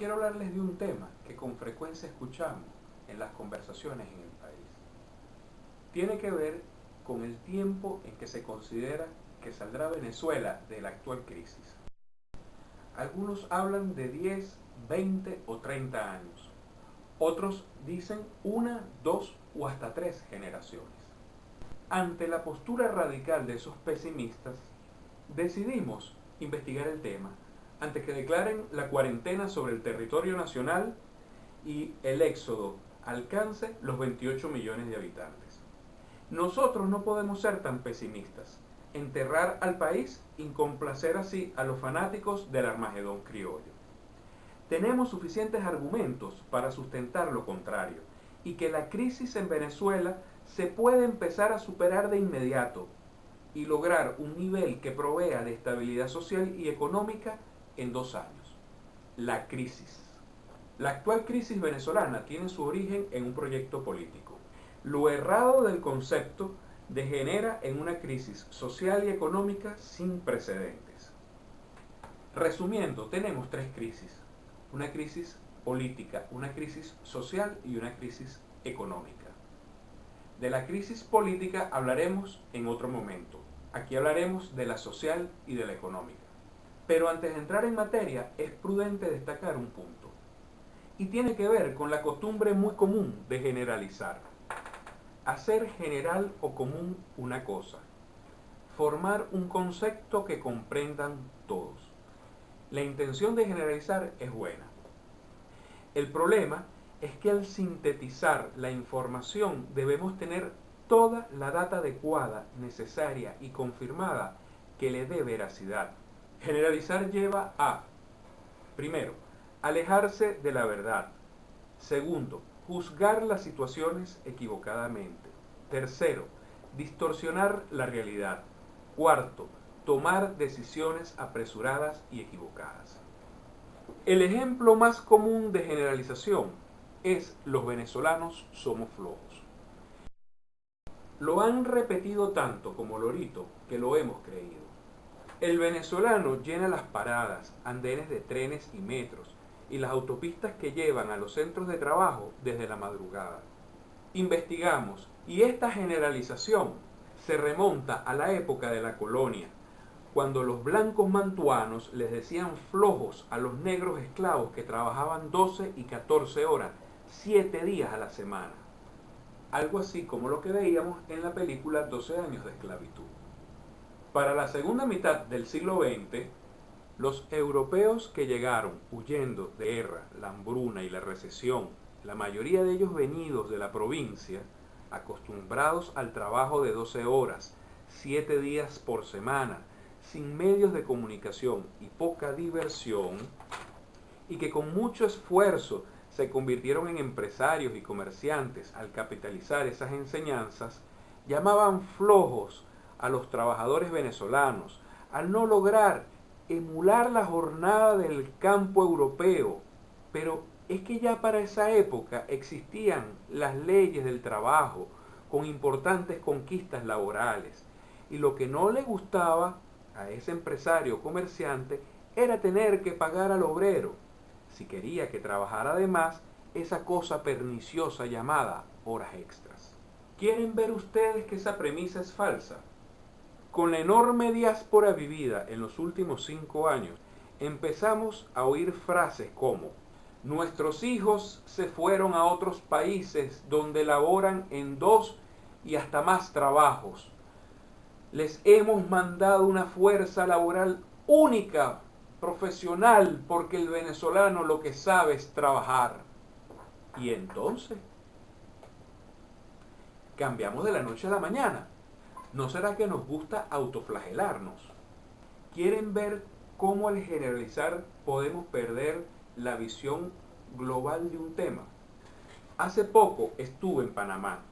quiero hablarles de un tema que con frecuencia escuchamos en las conversaciones en el país. Tiene que ver con el tiempo en que se considera que saldrá Venezuela de la actual crisis. Algunos hablan de 10, 20 o 30 años. Otros dicen una, dos o hasta 3 generaciones. Ante la postura radical de esos pesimistas, decidimos investigar el tema antes que declaren la cuarentena sobre el territorio nacional y el éxodo alcance los 28 millones de habitantes. Nosotros no podemos ser tan pesimistas, enterrar al país y complacer así a los fanáticos del Armagedón criollo. Tenemos suficientes argumentos para sustentar lo contrario y que la crisis en Venezuela se puede empezar a superar de inmediato y lograr un nivel que provea de estabilidad social y económica en 2 años. La crisis. La actual crisis venezolana tiene su origen en un proyecto político. Lo errado del concepto degenera en una crisis social y económica sin precedentes. Resumiendo, tenemos 3 crisis. Una crisis política, una crisis social y una crisis económica. De la crisis política hablaremos en otro momento. Aquí hablaremos de la social y de la económica. Pero antes de entrar en materia, es prudente destacar un punto. Y tiene que ver con la costumbre muy común de generalizar. Hacer general o común una cosa. Formar un concepto que comprendan todos. La intención de generalizar es buena. El problema es que al sintetizar la información debemos tener toda la data adecuada, necesaria y confirmada que le dé veracidad. Generalizar lleva a, primero, alejarse de la verdad. Segundo, juzgar las situaciones equivocadamente. Tercero, distorsionar la realidad. Cuarto, tomar decisiones apresuradas y equivocadas. El ejemplo más común de generalización es los venezolanos somos flojos. Lo han repetido tanto como lorito que lo hemos creído. El venezolano llena las paradas, andenes de trenes y metros y las autopistas que llevan a los centros de trabajo desde la madrugada. Investigamos y esta generalización se remonta a la época de la colonia, cuando los blancos mantuanos les decían flojos a los negros esclavos que trabajaban 12 y 14 horas, 7 días a la semana. Algo así como lo que veíamos en la película 12 años de esclavitud. Para la segunda mitad del siglo XX, los europeos que llegaron huyendo de guerra, la hambruna y la recesión, la mayoría de ellos venidos de la provincia, acostumbrados al trabajo de 12 horas, 7 días por semana, sin medios de comunicación y poca diversión, y que con mucho esfuerzo se convirtieron en empresarios y comerciantes al capitalizar esas enseñanzas, llamaban flojos a los trabajadores venezolanos al no lograr emular la jornada del campo europeo. Pero es que ya para esa época existían las leyes del trabajo con importantes conquistas laborales, y lo que no le gustaba a ese empresario o comerciante era tener que pagar al obrero, si quería que trabajara además, esa cosa perniciosa llamada horas extras. ¿Quieren ver ustedes que esa premisa es falsa? Con la enorme diáspora vivida en los últimos 5 años, empezamos a oír frases como: nuestros hijos se fueron a otros países donde laboran en 2 y hasta más trabajos. Les hemos mandado una fuerza laboral única, profesional, porque el venezolano lo que sabe es trabajar. Y entonces, cambiamos de la noche a la mañana. ¿No será que nos gusta autoflagelarnos? ¿Quieren ver cómo al generalizar podemos perder la visión global de un tema? Hace poco estuve en Panamá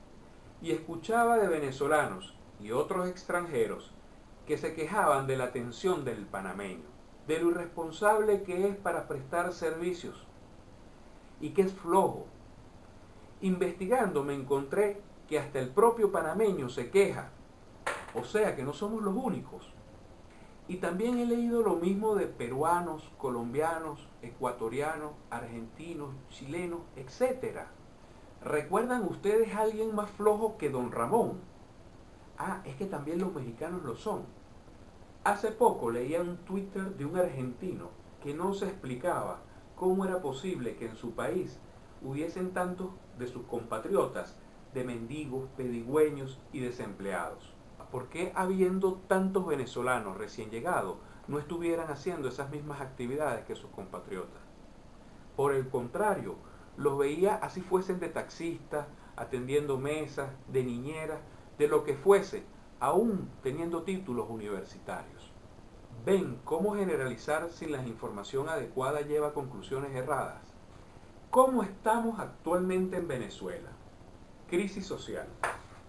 y escuchaba de venezolanos y otros extranjeros que se quejaban de la atención del panameño, de lo irresponsable que es para prestar servicios y que es flojo. Investigando me encontré que hasta el propio panameño se queja, o sea que no somos los únicos. Y también he leído lo mismo de peruanos, colombianos, ecuatorianos, argentinos, chilenos, etc. ¿Recuerdan ustedes a alguien más flojo que Don Ramón? Ah, es que también los mexicanos lo son. Hace poco leía un Twitter de un argentino que no se explicaba cómo era posible que en su país hubiesen tantos de sus compatriotas de mendigos, pedigüeños y desempleados. ¿Por qué habiendo tantos venezolanos recién llegados no estuvieran haciendo esas mismas actividades que sus compatriotas? Por el contrario, los veía así fuesen de taxistas, atendiendo mesas, de niñeras, de lo que fuese, aún teniendo títulos universitarios. ¿Ven cómo generalizar sin la información adecuada lleva a conclusiones erradas? ¿Cómo estamos actualmente en Venezuela? Crisis social.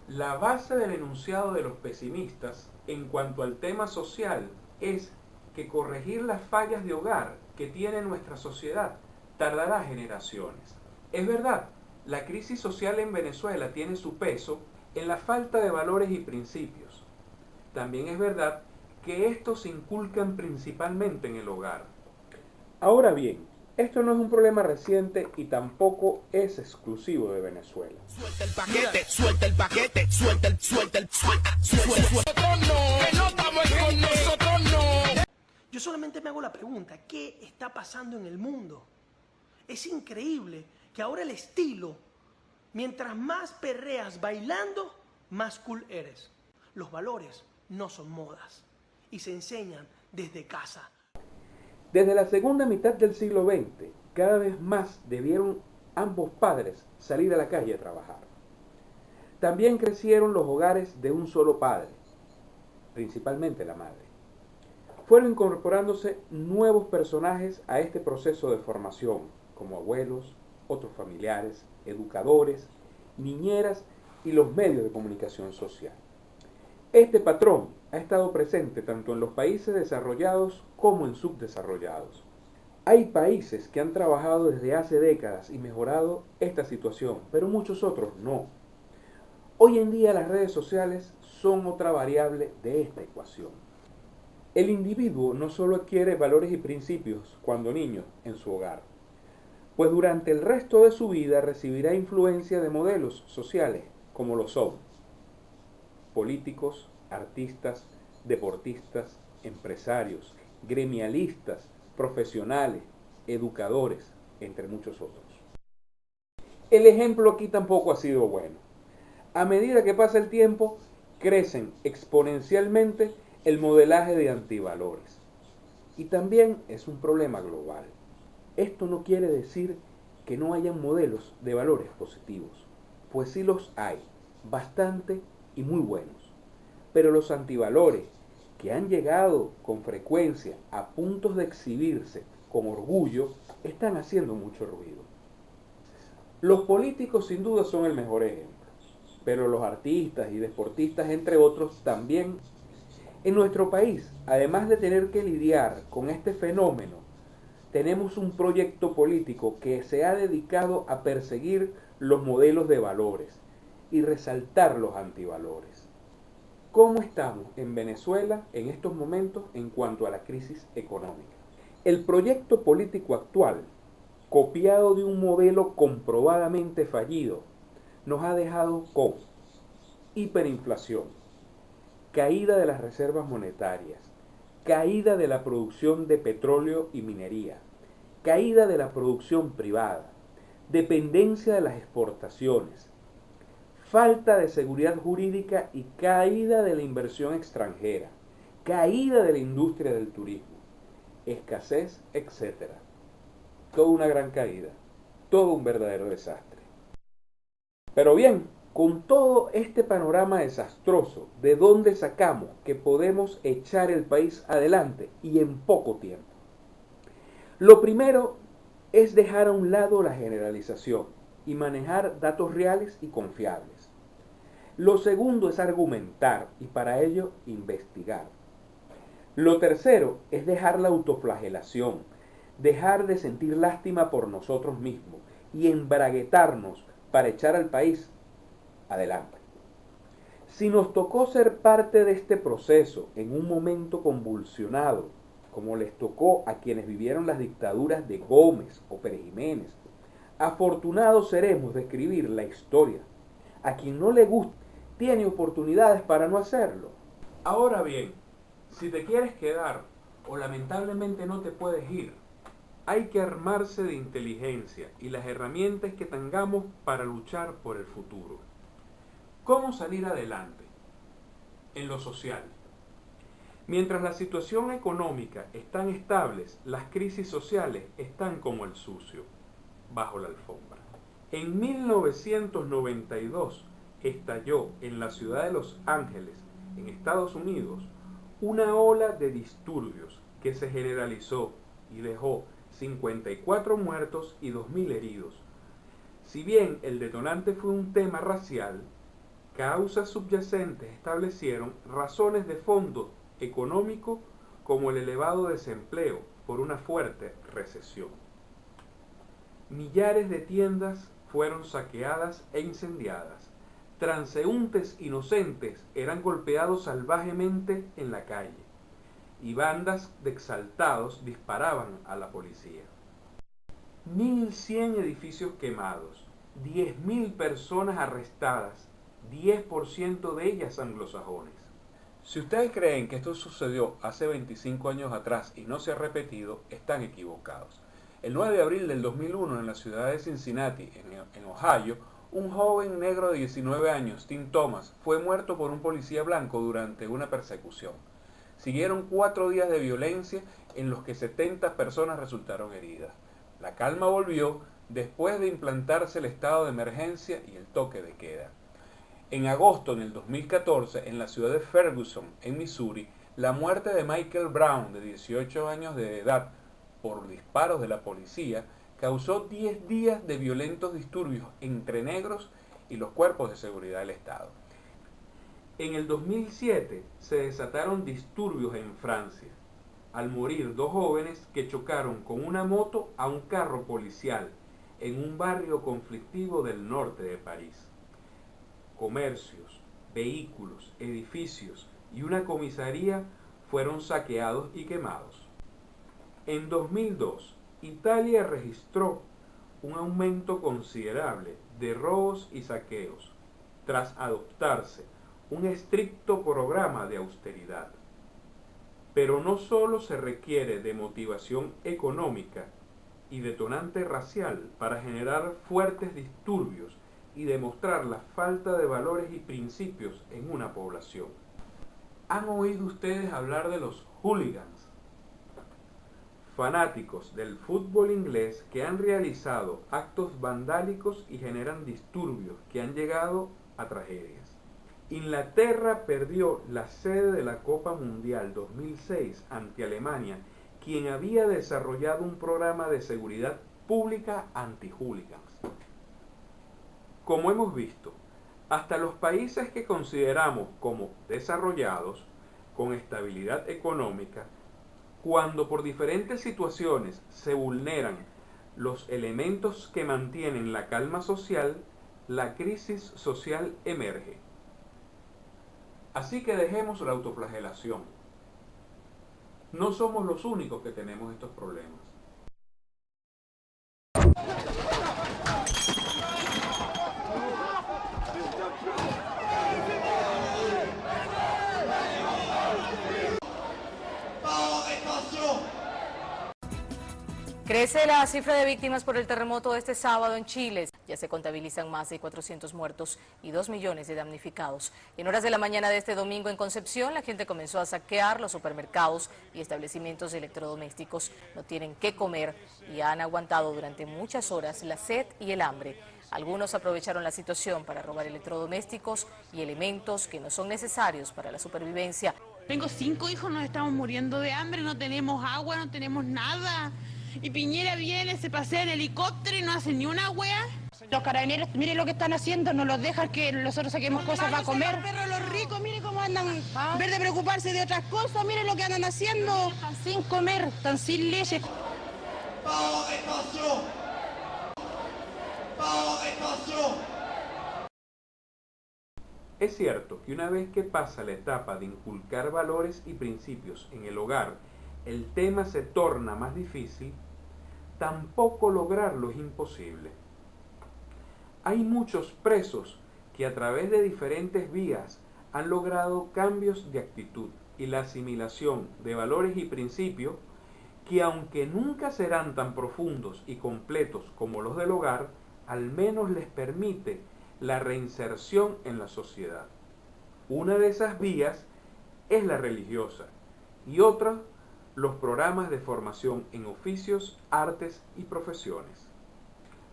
La base del enunciado de los pesimistas en cuanto al tema social es que corregir las fallas de hogar que tiene nuestra sociedad tardará generaciones. Es verdad, la crisis social en Venezuela tiene su peso en la falta de valores y principios. También es verdad que estos se inculcan principalmente en el hogar. Ahora bien, esto no es un problema reciente y tampoco es exclusivo de Venezuela. Suelta el paquete, suelta el paquete, suelta. Nosotros no, que no estamos con nosotros no. Yo solamente me hago la pregunta, ¿qué está pasando en el mundo? Es increíble que ahora el estilo, mientras más perreas bailando, más cool eres. Los valores no son modas y se enseñan desde casa. Desde la segunda mitad del siglo XX, cada vez más debieron ambos padres salir a la calle a trabajar. También crecieron los hogares de un solo padre, principalmente la madre. Fueron incorporándose nuevos personajes a este proceso de formación, como abuelos, otros familiares, educadores, niñeras y los medios de comunicación social. Este patrón ha estado presente tanto en los países desarrollados como en subdesarrollados. Hay países que han trabajado desde hace décadas y mejorado esta situación, pero muchos otros no. Hoy en día las redes sociales son otra variable de esta ecuación. El individuo no solo adquiere valores y principios cuando niño en su hogar, pues durante el resto de su vida recibirá influencia de modelos sociales como lo son políticos, artistas, deportistas, empresarios, gremialistas, profesionales, educadores, entre muchos otros. El ejemplo aquí tampoco ha sido bueno. A medida que pasa el tiempo, crecen exponencialmente el modelaje de antivalores. Y también es un problema global. Esto no quiere decir que no hayan modelos de valores positivos, pues sí los hay, bastante y muy buenos. Pero los antivalores, que han llegado con frecuencia a puntos de exhibirse con orgullo, están haciendo mucho ruido. Los políticos sin duda son el mejor ejemplo, pero los artistas y deportistas, entre otros, también. En nuestro país, además de tener que lidiar con este fenómeno, tenemos un proyecto político que se ha dedicado a perseguir los modelos de valores y resaltar los antivalores. ¿Cómo estamos en Venezuela en estos momentos en cuanto a la crisis económica? El proyecto político actual, copiado de un modelo comprobadamente fallido, nos ha dejado con hiperinflación, caída de las reservas monetarias, caída de la producción de petróleo y minería, caída de la producción privada, dependencia de las exportaciones, falta de seguridad jurídica y caída de la inversión extranjera, caída de la industria del turismo, escasez, etc. Toda una gran caída, todo un verdadero desastre. Pero bien, con todo este panorama desastroso, ¿de dónde sacamos que podemos echar el país adelante y en poco tiempo? Lo primero es dejar a un lado la generalización y manejar datos reales y confiables. Lo segundo es argumentar y para ello investigar. Lo tercero es dejar la autoflagelación, dejar de sentir lástima por nosotros mismos y embraguetarnos para echar al país adelante. Si nos tocó ser parte de este proceso en un momento convulsionado, como les tocó a quienes vivieron las dictaduras de Gómez o Pérez Jiménez, afortunados seremos de escribir la historia. A quien no le gusta, tiene oportunidades para no hacerlo. Ahora bien, si te quieres quedar o lamentablemente no te puedes ir, hay que armarse de inteligencia y las herramientas que tengamos para luchar por el futuro. ¿Cómo salir adelante? En lo social. Mientras la situación económica están estables, las crisis sociales están como el sucio, bajo la alfombra. En 1992 estalló en la ciudad de Los Ángeles, en Estados Unidos, una ola de disturbios que se generalizó y dejó 54 muertos y 2.000 heridos. Si bien el detonante fue un tema racial, causas subyacentes establecieron razones de fondo económico como el elevado desempleo por una fuerte recesión. Millares de tiendas fueron saqueadas e incendiadas. Transeúntes inocentes eran golpeados salvajemente en la calle y bandas de exaltados disparaban a la policía. 1.100 edificios quemados, 10.000 personas arrestadas, 10% de ellas anglosajones. Si ustedes creen que esto sucedió hace 25 años atrás y no se ha repetido, están equivocados. El 9 de abril del 2001 en la ciudad de Cincinnati, en Ohio, un joven negro de 19 años, Tim Thomas, fue muerto por un policía blanco durante una persecución. Siguieron 4 días de violencia en los que 70 personas resultaron heridas. La calma volvió después de implantarse el estado de emergencia y el toque de queda. En agosto del 2014, en la ciudad de Ferguson, en Missouri, la muerte de Michael Brown, de 18 años de edad, por disparos de la policía, causó 10 días de violentos disturbios entre negros y los cuerpos de seguridad del Estado. En el 2007 se desataron disturbios en Francia, al morir 2 jóvenes que chocaron con una moto a un carro policial en un barrio conflictivo del norte de París. Comercios, vehículos, edificios y una comisaría fueron saqueados y quemados. En 2002, Italia registró un aumento considerable de robos y saqueos, tras adoptarse un estricto programa de austeridad. Pero no solo se requiere de motivación económica y detonante racial para generar fuertes disturbios y demostrar la falta de valores y principios en una población. ¿Han oído ustedes hablar de los hooligans? Fanáticos del fútbol inglés que han realizado actos vandálicos y generan disturbios que han llegado a tragedias. Inglaterra perdió la sede de la Copa Mundial 2006 ante Alemania, quien había desarrollado un programa de seguridad pública anti-hooligans. Como hemos visto, hasta los países que consideramos como desarrollados, con estabilidad económica, cuando por diferentes situaciones se vulneran los elementos que mantienen la calma social, la crisis social emerge. Así que dejemos la autoflagelación. No somos los únicos que tenemos estos problemas. Crece la cifra de víctimas por el terremoto de este sábado en Chile. Ya se contabilizan más de 400 muertos y 2 millones de damnificados. En horas de la mañana de este domingo en Concepción, la gente comenzó a saquear los supermercados y establecimientos electrodomésticos. No tienen qué comer y han aguantado durante muchas horas la sed y el hambre. Algunos aprovecharon la situación para robar electrodomésticos y elementos que no son necesarios para la supervivencia. Tengo 5 hijos, nos estamos muriendo de hambre, no tenemos agua, no tenemos nada. Y Piñera viene, se pasea en helicóptero y no hace ni una wea. Los carabineros, miren lo que están haciendo, no los dejan que nosotros saquemos cosas para comer. Los perros, los ricos, miren cómo andan. En vez de preocuparse de otras cosas, miren lo que andan haciendo. Están sin comer, están sin leche. Es cierto que una vez que pasa la etapa de inculcar valores y principios en el hogar, el tema se torna más difícil, tampoco lograrlo es imposible. Hay muchos presos que a través de diferentes vías han logrado cambios de actitud y la asimilación de valores y principios que, aunque nunca serán tan profundos y completos como los del hogar, al menos les permite la reinserción en la sociedad. Una de esas vías es la religiosa y otra los programas de formación en oficios, artes y profesiones.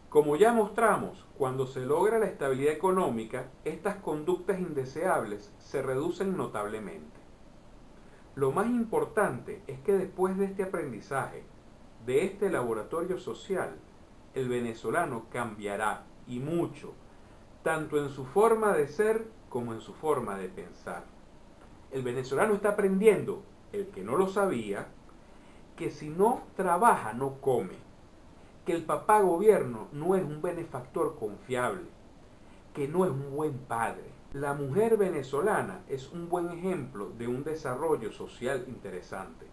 Como ya mostramos, cuando se logra la estabilidad económica, estas conductas indeseables se reducen notablemente. Lo más importante es que después de este aprendizaje, de este laboratorio social, el venezolano cambiará, y mucho, tanto en su forma de ser como en su forma de pensar. El venezolano está aprendiendo, el que no lo sabía, que si no trabaja no come, que el papá gobierno no es un benefactor confiable, que no es un buen padre. La mujer venezolana es un buen ejemplo de un desarrollo social interesante.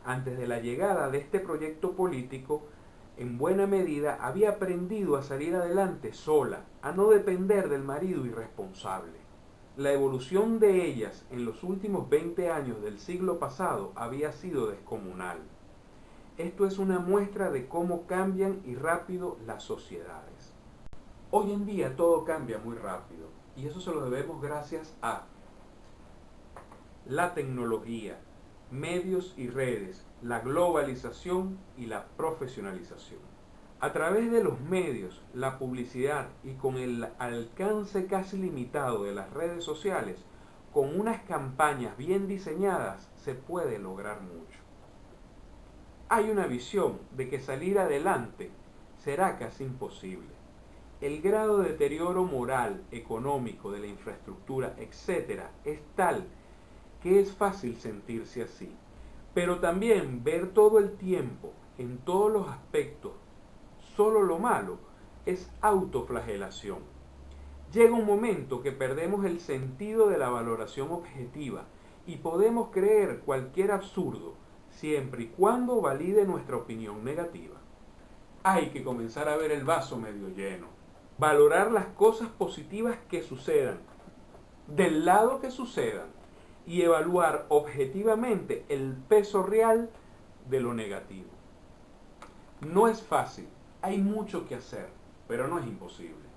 Antes de la llegada de este proyecto político, en buena medida había aprendido a salir adelante sola, a no depender del marido irresponsable. La evolución de ellas en los últimos 20 años del siglo pasado había sido descomunal. Esto es una muestra de cómo cambian y rápido las sociedades. Hoy en día todo cambia muy rápido y eso se lo debemos gracias a la tecnología, medios y redes, la globalización y la profesionalización. A través de los medios, la publicidad y con el alcance casi limitado de las redes sociales, con unas campañas bien diseñadas se puede lograr mucho. Hay una visión de que salir adelante será casi imposible. El grado de deterioro moral, económico, de la infraestructura, etc. es tal que es fácil sentirse así. Pero también ver todo el tiempo, en todos los aspectos, solo lo malo, es autoflagelación. Llega un momento que perdemos el sentido de la valoración objetiva y podemos creer cualquier absurdo, siempre y cuando valide nuestra opinión negativa. Hay que comenzar a ver el vaso medio lleno, valorar las cosas positivas que sucedan, del lado que sucedan, y evaluar objetivamente el peso real de lo negativo. No es fácil, hay mucho que hacer, pero no es imposible.